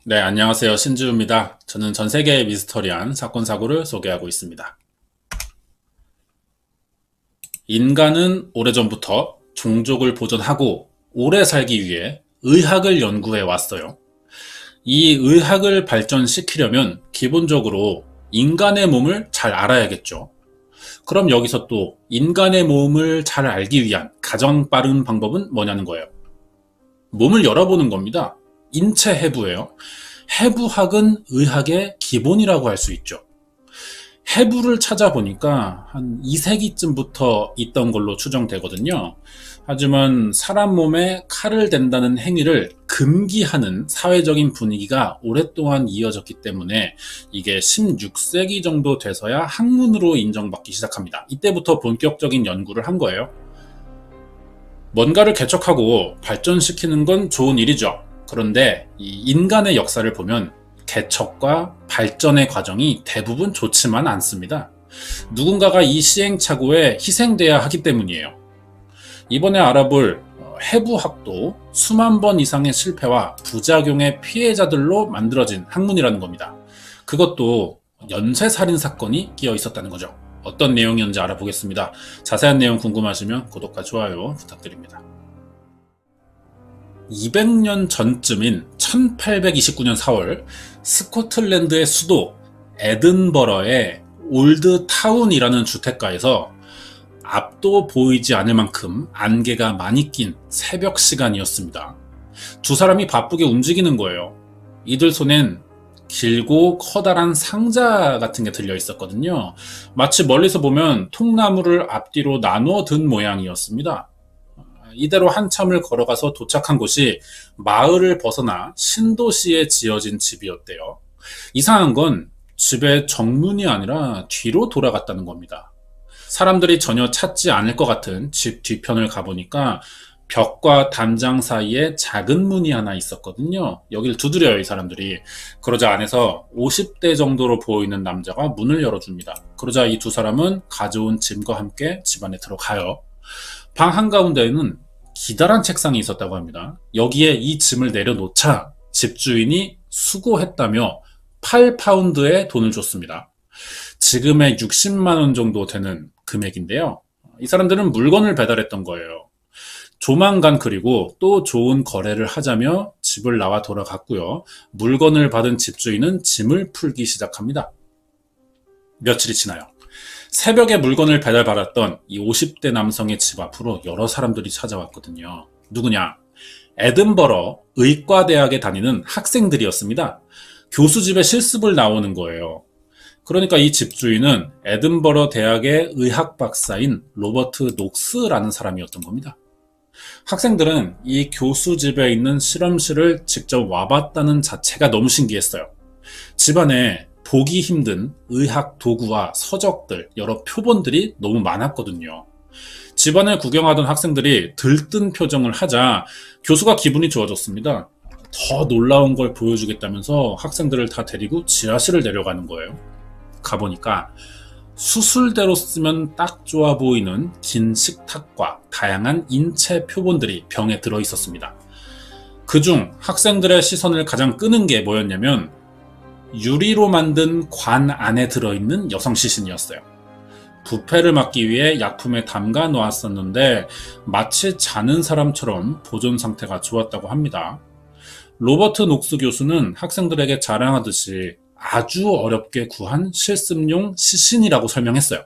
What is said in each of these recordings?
네, 안녕하세요. 신지우입니다. 저는 전 세계의 미스터리한 사건, 사고를 소개하고 있습니다. 인간은 오래전부터 종족을 보존하고 오래 살기 위해 의학을 연구해 왔어요. 이 의학을 발전시키려면 기본적으로 인간의 몸을 잘 알아야겠죠. 그럼 여기서 또 인간의 몸을 잘 알기 위한 가장 빠른 방법은 뭐냐는 거예요. 몸을 열어보는 겁니다. 인체 해부예요. 해부학은 의학의 기본이라고 할 수 있죠. 해부를 찾아보니까 한 2세기쯤부터 있던 걸로 추정되거든요. 하지만 사람 몸에 칼을 댄다는 행위를 금기하는 사회적인 분위기가 오랫동안 이어졌기 때문에 이게 16세기 정도 돼서야 학문으로 인정받기 시작합니다. 이때부터 본격적인 연구를 한 거예요. 뭔가를 개척하고 발전시키는 건 좋은 일이죠. 그런데 이 인간의 역사를 보면 개척과 발전의 과정이 대부분 좋지만 않습니다. 누군가가 이 시행착오에 희생돼야 하기 때문이에요. 이번에 알아볼 해부학도 수만 번 이상의 실패와 부작용의 피해자들로 만들어진 학문이라는 겁니다. 그것도 연쇄살인 사건이 끼어 있었다는 거죠. 어떤 내용이었는지 알아보겠습니다. 자세한 내용 궁금하시면 구독과 좋아요 부탁드립니다. 200년 전쯤인 1829년 4월 스코틀랜드의 수도 에든버러의 올드타운이라는 주택가에서 앞도 보이지 않을 만큼 안개가 많이 낀 새벽 시간이었습니다. 두 사람이 바쁘게 움직이는 거예요. 이들 손엔 길고 커다란 상자 같은 게 들려 있었거든요. 마치 멀리서 보면 통나무를 앞뒤로 나누어 든 모양이었습니다. 이대로 한참을 걸어가서 도착한 곳이 마을을 벗어나 신도시에 지어진 집이었대요. 이상한 건 집의 정문이 아니라 뒤로 돌아갔다는 겁니다. 사람들이 전혀 찾지 않을 것 같은 집 뒤편을 가보니까 벽과 담장 사이에 작은 문이 하나 있었거든요. 여길 두드려요, 이 사람들이. 그러자 안에서 50대 정도로 보이는 남자가 문을 열어줍니다. 그러자 이 두 사람은 가져온 짐과 함께 집 안에 들어가요. 방 한가운데에는 기다란 책상이 있었다고 합니다. 여기에 이 짐을 내려놓자 집주인이 수고했다며 8파운드의 돈을 줬습니다. 지금의 60만 원 정도 되는 금액인데요. 이 사람들은 물건을 배달했던 거예요. 조만간 그리고 또 좋은 거래를 하자며 집을 나와 돌아갔고요. 물건을 받은 집주인은 짐을 풀기 시작합니다. 며칠이 지나요. 새벽에 물건을 배달받았던 이 50대 남성의 집 앞으로 여러 사람들이 찾아왔거든요. 누구냐? 에든버러 의과대학에 다니는 학생들이었습니다. 교수 집에 실습을 나오는 거예요. 그러니까 이 집주인은 에든버러 대학의 의학 박사인 로버트 녹스라는 사람이었던 겁니다. 학생들은 이 교수 집에 있는 실험실을 직접 와봤다는 자체가 너무 신기했어요. 집안에 보기 힘든 의학 도구와 서적들, 여러 표본들이 너무 많았거든요. 집안을 구경하던 학생들이 들뜬 표정을 하자 교수가 기분이 좋아졌습니다. 더 놀라운 걸 보여주겠다면서 학생들을 다 데리고 지하실을 내려가는 거예요. 가보니까 수술대로 쓰면 딱 좋아 보이는 긴 식탁과 다양한 인체 표본들이 병에 들어있었습니다. 그중 학생들의 시선을 가장 끄는 게 뭐였냐면 유리로 만든 관 안에 들어있는 여성 시신이었어요. 부패를 막기 위해 약품에 담가 놓았었는데 마치 자는 사람처럼 보존 상태가 좋았다고 합니다. 로버트 녹스 교수는 학생들에게 자랑하듯이 아주 어렵게 구한 실습용 시신이라고 설명했어요.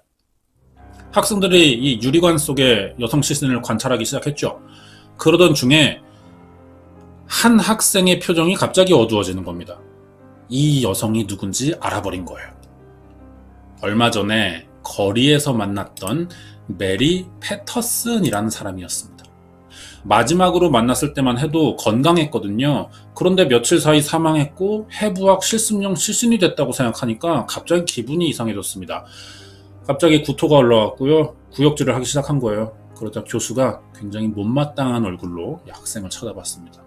학생들이 이 유리관 속에 여성 시신을 관찰하기 시작했죠. 그러던 중에 한 학생의 표정이 갑자기 어두워지는 겁니다. 이 여성이 누군지 알아버린 거예요. 얼마 전에 거리에서 만났던 메리 패터슨이라는 사람이었습니다. 마지막으로 만났을 때만 해도 건강했거든요. 그런데 며칠 사이 사망했고 해부학 실습용 시신이 됐다고 생각하니까 갑자기 기분이 이상해졌습니다. 갑자기 구토가 올라왔고요. 구역질을 하기 시작한 거예요. 그러다 교수가 굉장히 못마땅한 얼굴로 이 학생을 쳐다봤습니다.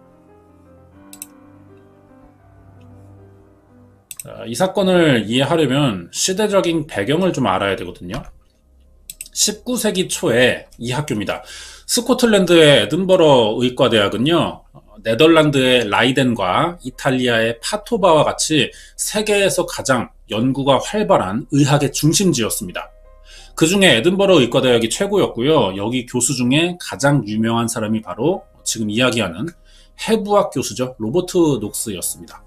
이 사건을 이해하려면 시대적인 배경을 좀 알아야 되거든요. 19세기 초에 이 학교입니다. 스코틀랜드의 에든버러 의과대학은요, 네덜란드의 라이덴과 이탈리아의 파토바와 같이 세계에서 가장 연구가 활발한 의학의 중심지였습니다. 그 중에 에든버러 의과대학이 최고였고요. 여기 교수 중에 가장 유명한 사람이 바로 지금 이야기하는 해부학 교수죠. 로버트 녹스였습니다.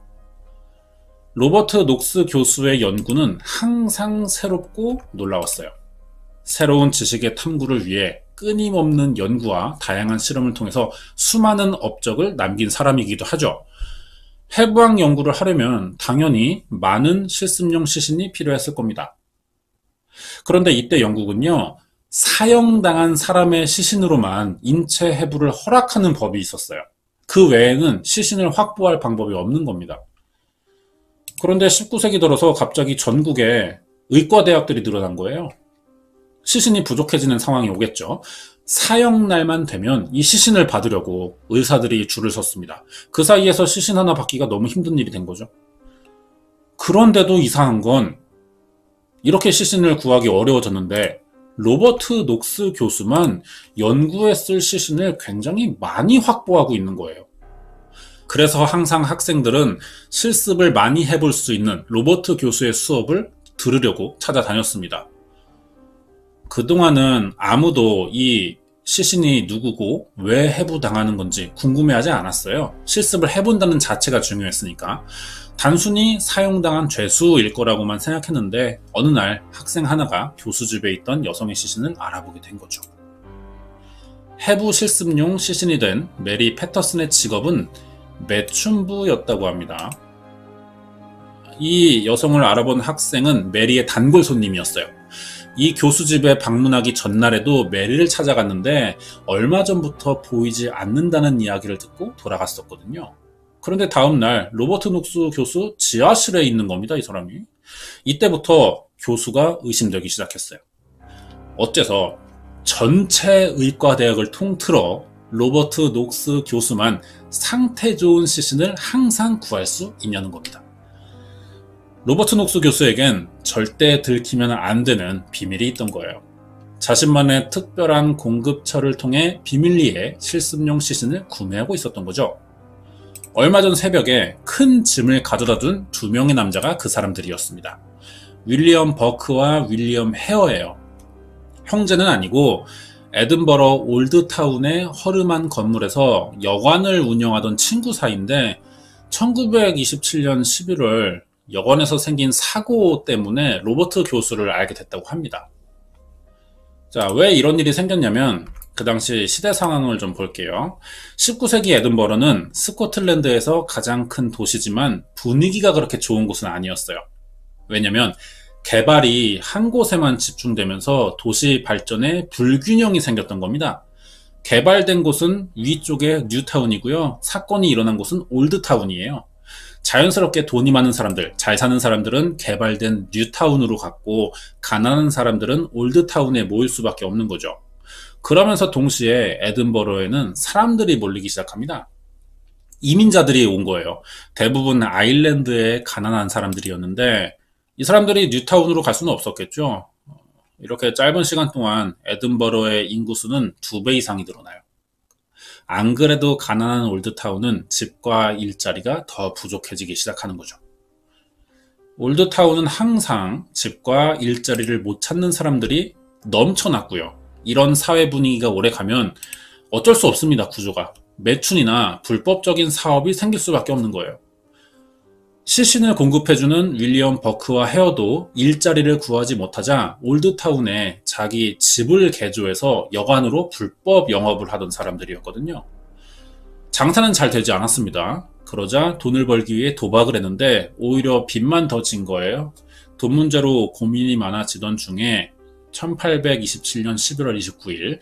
로버트 녹스 교수의 연구는 항상 새롭고 놀라웠어요. 새로운 지식의 탐구를 위해 끊임없는 연구와 다양한 실험을 통해서 수많은 업적을 남긴 사람이기도 하죠. 해부학 연구를 하려면 당연히 많은 실습용 시신이 필요했을 겁니다. 그런데 이때 영국은요, 사형당한 사람의 시신으로만 인체 해부를 허락하는 법이 있었어요. 그 외에는 시신을 확보할 방법이 없는 겁니다. 그런데 19세기 들어서 갑자기 전국에 의과대학들이 늘어난 거예요. 시신이 부족해지는 상황이 오겠죠. 사형날만 되면 이 시신을 받으려고 의사들이 줄을 섰습니다. 그 사이에서 시신 하나 받기가 너무 힘든 일이 된 거죠. 그런데도 이상한 건 이렇게 시신을 구하기 어려워졌는데 로버트 녹스 교수만 연구에 쓸 시신을 굉장히 많이 확보하고 있는 거예요. 그래서 항상 학생들은 실습을 많이 해볼 수 있는 로버트 교수의 수업을 들으려고 찾아다녔습니다. 그동안은 아무도 이 시신이 누구고 왜 해부당하는 건지 궁금해하지 않았어요. 실습을 해본다는 자체가 중요했으니까. 단순히 사용당한 죄수일 거라고만 생각했는데 어느 날 학생 하나가 교수 집에 있던 여성의 시신을 알아보게 된 거죠. 해부 실습용 시신이 된 메리 패터슨의 직업은 매춘부였다고 합니다. 이 여성을 알아본 학생은 메리의 단골 손님이었어요. 이 교수 집에 방문하기 전날에도 메리를 찾아갔는데 얼마 전부터 보이지 않는다는 이야기를 듣고 돌아갔었거든요. 그런데 다음날 로버트 녹스 교수 지하실에 있는 겁니다, 이 사람이. 이때부터 교수가 의심되기 시작했어요. 어째서 전체 의과대학을 통틀어 로버트 녹스 교수만 상태 좋은 시신을 항상 구할 수 있냐는 겁니다. 로버트 녹스 교수에겐 절대 들키면 안 되는 비밀이 있던 거예요. 자신만의 특별한 공급처를 통해 비밀리에 실습용 시신을 구매하고 있었던 거죠. 얼마 전 새벽에 큰 짐을 가져다 둔 두 명의 남자가 그 사람들이었습니다. 윌리엄 버크와 윌리엄 헤어예요. 형제는 아니고 에든버러 올드타운의 허름한 건물에서 여관을 운영하던 친구 사이인데 1927년 11월 여관에서 생긴 사고 때문에 로버트 교수를 알게 됐다고 합니다. 자, 왜 이런 일이 생겼냐면 그 당시 시대 상황을 좀 볼게요. 19세기 에든버러는 스코틀랜드에서 가장 큰 도시지만 분위기가 그렇게 좋은 곳은 아니었어요. 왜냐면 개발이 한 곳에만 집중되면서 도시 발전에 불균형이 생겼던 겁니다. 개발된 곳은 위쪽에 뉴타운이고요. 사건이 일어난 곳은 올드타운이에요. 자연스럽게 돈이 많은 사람들, 잘 사는 사람들은 개발된 뉴타운으로 갔고 가난한 사람들은 올드타운에 모일 수밖에 없는 거죠. 그러면서 동시에 에든버러에는 사람들이 몰리기 시작합니다. 이민자들이 온 거예요. 대부분 아일랜드의 가난한 사람들이었는데 이 사람들이 뉴타운으로 갈 수는 없었겠죠. 이렇게 짧은 시간 동안 에든버러의 인구수는 2배 이상이 늘어나요. 안 그래도 가난한 올드타운은 집과 일자리가 더 부족해지기 시작하는 거죠. 올드타운은 항상 집과 일자리를 못 찾는 사람들이 넘쳐났고요. 이런 사회 분위기가 오래 가면 어쩔 수 없습니다, 구조가. 매춘이나 불법적인 사업이 생길 수밖에 없는 거예요. 시신을 공급해주는 윌리엄 버크와 헤어도 일자리를 구하지 못하자 올드타운에 자기 집을 개조해서 여관으로 불법 영업을 하던 사람들이었거든요. 장사는 잘 되지 않았습니다. 그러자 돈을 벌기 위해 도박을 했는데 오히려 빚만 더 진 거예요. 돈 문제로 고민이 많아지던 중에 1827년 11월 29일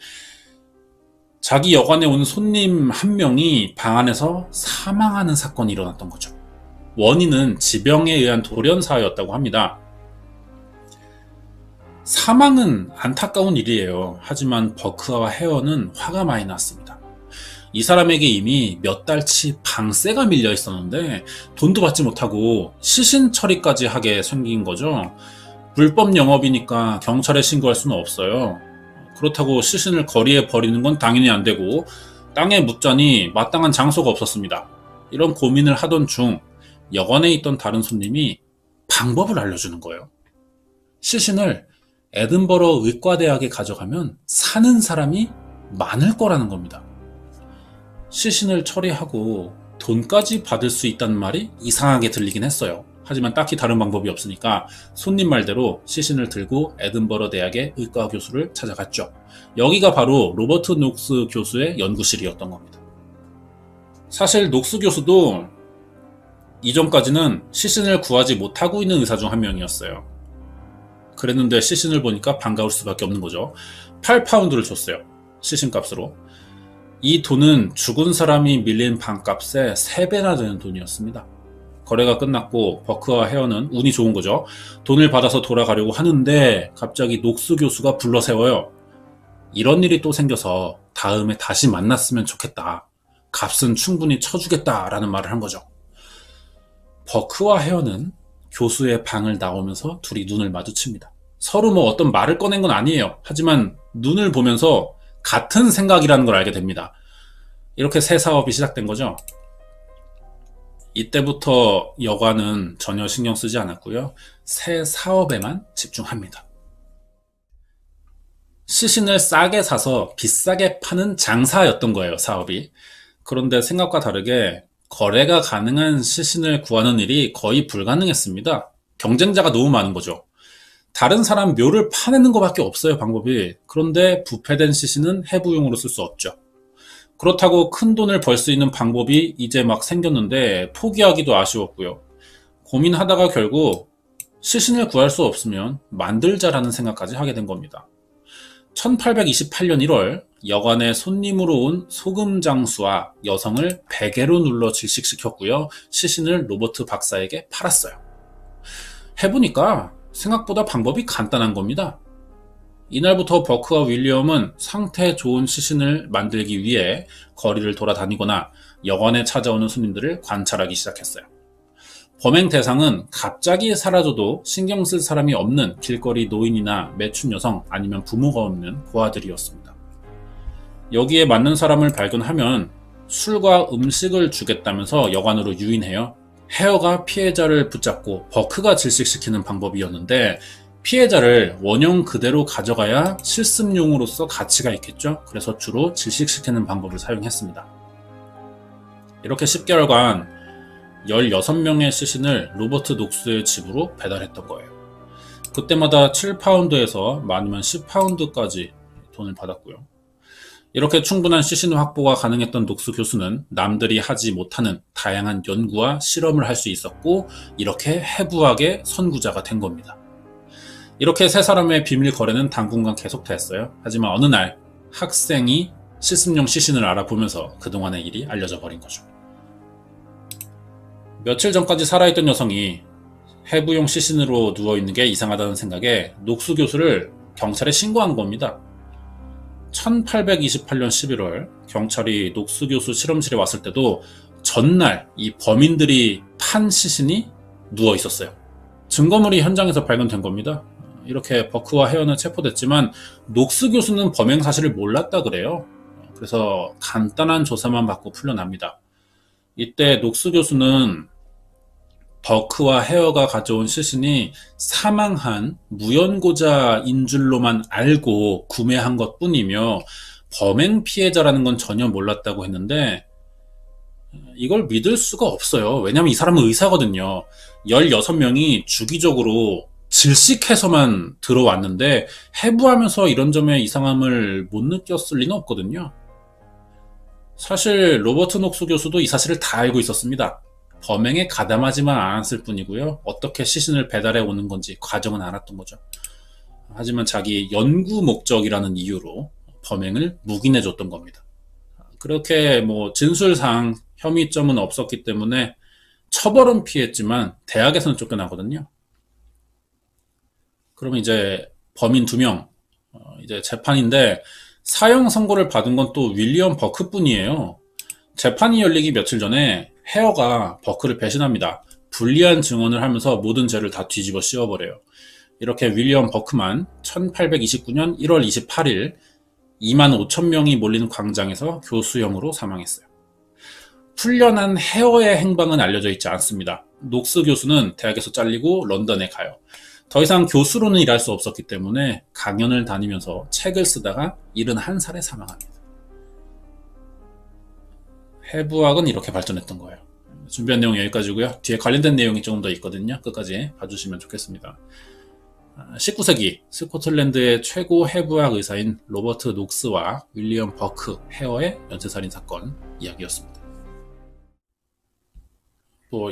자기 여관에 온 손님 한 명이 방 안에서 사망하는 사건이 일어났던 거죠. 원인은 지병에 의한 돌연사였다고 합니다. 사망은 안타까운 일이에요. 하지만 버크와 헤어는 화가 많이 났습니다. 이 사람에게 이미 몇 달치 방세가 밀려 있었는데 돈도 받지 못하고 시신 처리까지 하게 생긴 거죠. 불법 영업이니까 경찰에 신고할 수는 없어요. 그렇다고 시신을 거리에 버리는 건 당연히 안 되고 땅에 묻자니 마땅한 장소가 없었습니다. 이런 고민을 하던 중 여관에 있던 다른 손님이 방법을 알려주는 거예요. 시신을 에든버러 의과대학에 가져가면 사는 사람이 많을 거라는 겁니다. 시신을 처리하고 돈까지 받을 수 있다는 말이 이상하게 들리긴 했어요. 하지만 딱히 다른 방법이 없으니까 손님 말대로 시신을 들고 에든버러 대학의 의과 교수를 찾아갔죠. 여기가 바로 로버트 녹스 교수의 연구실이었던 겁니다. 사실 녹스 교수도 이전까지는 시신을 구하지 못하고 있는 의사 중 한 명이었어요. 그랬는데 시신을 보니까 반가울 수밖에 없는 거죠. 8파운드를 줬어요. 시신값으로. 이 돈은 죽은 사람이 밀린 반값의 3배나 되는 돈이었습니다. 거래가 끝났고 버크와 헤어는 운이 좋은 거죠. 돈을 받아서 돌아가려고 하는데 갑자기 녹스 교수가 불러 세워요. 이런 일이 또 생겨서 다음에 다시 만났으면 좋겠다. 값은 충분히 쳐주겠다 라는 말을 한 거죠. 버크와 헤어는 교수의 방을 나오면서 둘이 눈을 마주칩니다. 서로 뭐 어떤 말을 꺼낸 건 아니에요. 하지만 눈을 보면서 같은 생각이라는 걸 알게 됩니다. 이렇게 새 사업이 시작된 거죠. 이때부터 여관은 전혀 신경 쓰지 않았고요. 새 사업에만 집중합니다. 시신을 싸게 사서 비싸게 파는 장사였던 거예요, 사업이. 그런데 생각과 다르게 거래가 가능한 시신을 구하는 일이 거의 불가능했습니다. 경쟁자가 너무 많은 거죠. 다른 사람 묘를 파내는 것밖에 없어요, 방법이. 그런데 부패된 시신은 해부용으로 쓸 수 없죠. 그렇다고 큰 돈을 벌 수 있는 방법이 이제 막 생겼는데 포기하기도 아쉬웠고요. 고민하다가 결국 시신을 구할 수 없으면 만들자라는 생각까지 하게 된 겁니다. 1828년 1월 여관에 손님으로 온 소금 장수와 여성을 베개로 눌러 질식시켰고요. 시신을 로버트 박사에게 팔았어요. 해보니까 생각보다 방법이 간단한 겁니다. 이날부터 버크와 윌리엄은 상태 좋은 시신을 만들기 위해 거리를 돌아다니거나 여관에 찾아오는 손님들을 관찰하기 시작했어요. 범행 대상은 갑자기 사라져도 신경 쓸 사람이 없는 길거리 노인이나 매춘 여성 아니면 부모가 없는 고아들이었습니다. 여기에 맞는 사람을 발견하면 술과 음식을 주겠다면서 여관으로 유인해요. 헤어가 피해자를 붙잡고 버크가 질식시키는 방법이었는데 피해자를 원형 그대로 가져가야 실습용으로서 가치가 있겠죠. 그래서 주로 질식시키는 방법을 사용했습니다. 이렇게 10개월간 16명의 시신을 로버트 녹스의 집으로 배달했던 거예요. 그때마다 7파운드에서 많으면 10파운드까지 돈을 받았고요. 이렇게 충분한 시신 확보가 가능했던 녹스 교수는 남들이 하지 못하는 다양한 연구와 실험을 할 수 있었고 이렇게 해부학의 선구자가 된 겁니다. 이렇게 세 사람의 비밀 거래는 당분간 계속됐어요. 하지만 어느 날 학생이 실습용 시신을 알아보면서 그동안의 일이 알려져 버린 거죠. 며칠 전까지 살아있던 여성이 해부용 시신으로 누워있는 게 이상하다는 생각에 녹스 교수를 경찰에 신고한 겁니다. 1828년 11월 경찰이 녹스 교수 실험실에 왔을 때도 전날 이 범인들이 판 시신이 누워 있었어요. 증거물이 현장에서 발견된 겁니다. 이렇게 버크와 헤어는 체포됐지만 녹스 교수는 범행 사실을 몰랐다 그래요. 그래서 간단한 조사만 받고 풀려납니다. 이때 녹스 교수는 버크와 헤어가 가져온 시신이 사망한 무연고자인 줄로만 알고 구매한 것 뿐이며 범행 피해자라는 건 전혀 몰랐다고 했는데 이걸 믿을 수가 없어요. 왜냐하면 이 사람은 의사거든요. 16명이 주기적으로 질식해서만 들어왔는데 해부하면서 이런 점에 이상함을 못 느꼈을 리는 없거든요. 사실 로버트 녹스 교수도 이 사실을 다 알고 있었습니다. 범행에 가담하지만 않았을 뿐이고요. 어떻게 시신을 배달해 오는 건지 과정은 알았던 거죠. 하지만 자기 연구 목적이라는 이유로 범행을 묵인해 줬던 겁니다. 그렇게 뭐 진술상 혐의점은 없었기 때문에 처벌은 피했지만 대학에서는 쫓겨나거든요. 그러면 이제 범인 2명 이제 재판인데 사형 선고를 받은 건 또 윌리엄 버크뿐이에요. 재판이 열리기 며칠 전에 헤어가 버크를 배신합니다. 불리한 증언을 하면서 모든 죄를 다 뒤집어 씌워버려요. 이렇게 윌리엄 버크만 1829년 1월 28일 2만 5천 명이 몰린 광장에서 교수형으로 사망했어요. 풀려난 헤어의 행방은 알려져 있지 않습니다. 녹스 교수는 대학에서 잘리고 런던에 가요. 더 이상 교수로는 일할 수 없었기 때문에 강연을 다니면서 책을 쓰다가 71살에 사망합니다. 해부학은 이렇게 발전했던 거예요. 준비한 내용 여기까지고요. 뒤에 관련된 내용이 조금 더 있거든요. 끝까지 봐주시면 좋겠습니다. 19세기 스코틀랜드의 최고 해부학 의사인 로버트 녹스와 윌리엄 버크 헤어의 연쇄살인 사건 이야기였습니다.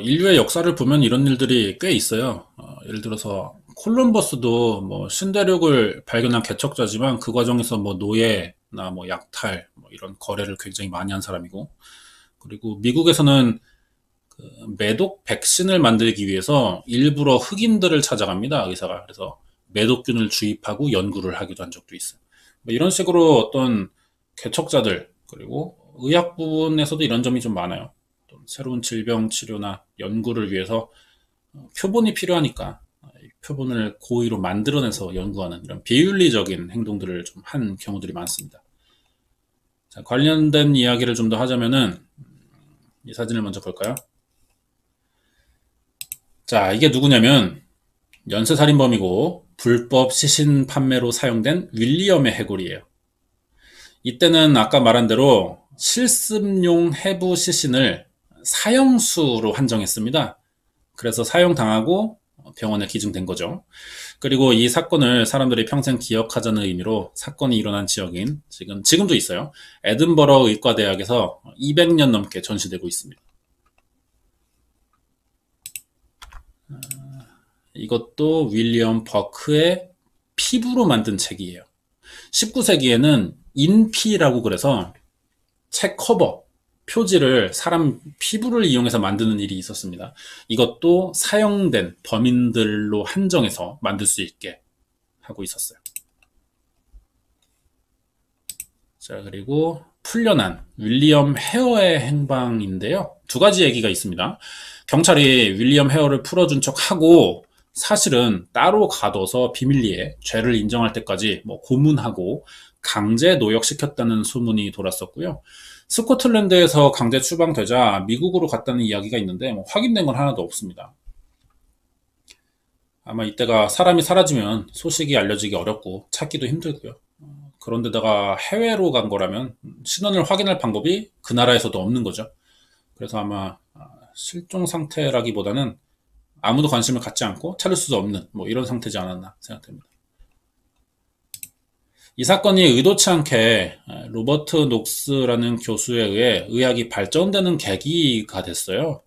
인류의 역사를 보면 이런 일들이 꽤 있어요. 예를 들어서 콜럼버스도 신대륙을 발견한 개척자지만 그 과정에서 노예나 약탈 이런 거래를 굉장히 많이 한 사람이고, 그리고 미국에서는 매독 백신을 만들기 위해서 일부러 흑인들을 찾아갑니다, 의사가. 그래서 매독균을 주입하고 연구를 하기도 한 적도 있어요. 이런 식으로 어떤 개척자들, 그리고 의학 부분에서도 이런 점이 좀 많아요. 새로운 질병 치료나 연구를 위해서 표본이 필요하니까 표본을 고의로 만들어내서 연구하는 이런 비윤리적인 행동들을 좀 한 경우들이 많습니다. 자, 관련된 이야기를 좀 더 하자면은 이 사진을 먼저 볼까요? 자, 이게 누구냐면 연쇄살인범이고 불법 시신 판매로 사용된 윌리엄의 해골이에요. 이때는 아까 말한 대로 실습용 해부 시신을 사형수로 한정했습니다. 그래서 사형당하고 병원에 기증된 거죠. 그리고 이 사건을 사람들이 평생 기억하자는 의미로 사건이 일어난 지역인 지금도 있어요. 에든버러 의과대학에서 200년 넘게 전시되고 있습니다. 이것도 윌리엄 버크의 피부로 만든 책이에요. 19세기에는 인피라고 그래서 책 커버, 표지를 사람 피부를 이용해서 만드는 일이 있었습니다. 이것도 사형된 범인들로 한정해서 만들 수 있게 하고 있었어요. 자, 그리고 풀려난 윌리엄 헤어의 행방인데요. 두 가지 얘기가 있습니다. 경찰이 윌리엄 헤어를 풀어준 척하고 사실은 따로 가둬서 비밀리에 죄를 인정할 때까지 고문하고 강제 노역시켰다는 소문이 돌았었고요. 스코틀랜드에서 강제 추방되자 미국으로 갔다는 이야기가 있는데 확인된 건 하나도 없습니다. 아마 이때가 사람이 사라지면 소식이 알려지기 어렵고 찾기도 힘들고요. 그런데다가 해외로 간 거라면 신원을 확인할 방법이 그 나라에서도 없는 거죠. 그래서 아마 실종 상태라기보다는 아무도 관심을 갖지 않고 찾을 수 없는 이런 상태지 않았나 생각됩니다. 이 사건이 의도치 않게 로버트 녹스라는 교수에 의해 의학이 발전되는 계기가 됐어요.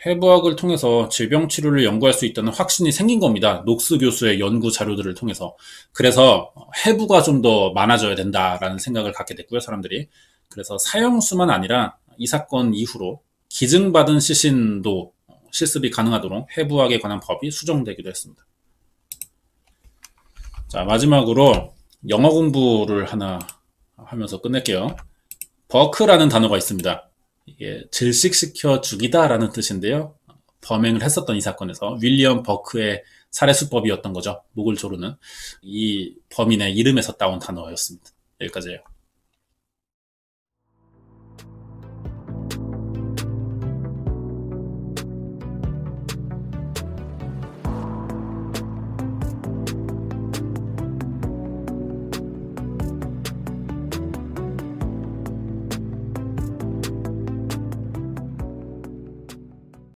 해부학을 통해서 질병 치료를 연구할 수 있다는 확신이 생긴 겁니다. 녹스 교수의 연구 자료들을 통해서. 그래서 해부가 좀 더 많아져야 된다라는 생각을 갖게 됐고요, 사람들이. 그래서 사형수만 아니라 이 사건 이후로 기증받은 시신도 실습이 가능하도록 해부학에 관한 법이 수정되기도 했습니다. 자, 마지막으로 영어 공부를 하나 하면서 끝낼게요. 버크라는 단어가 있습니다. 이게 질식시켜 죽이다 라는 뜻인데요. 범행을 했었던 이 사건에서 윌리엄 버크의 살해수법이었던 거죠. 목을 조르는 이 범인의 이름에서 따온 단어였습니다. 여기까지예요.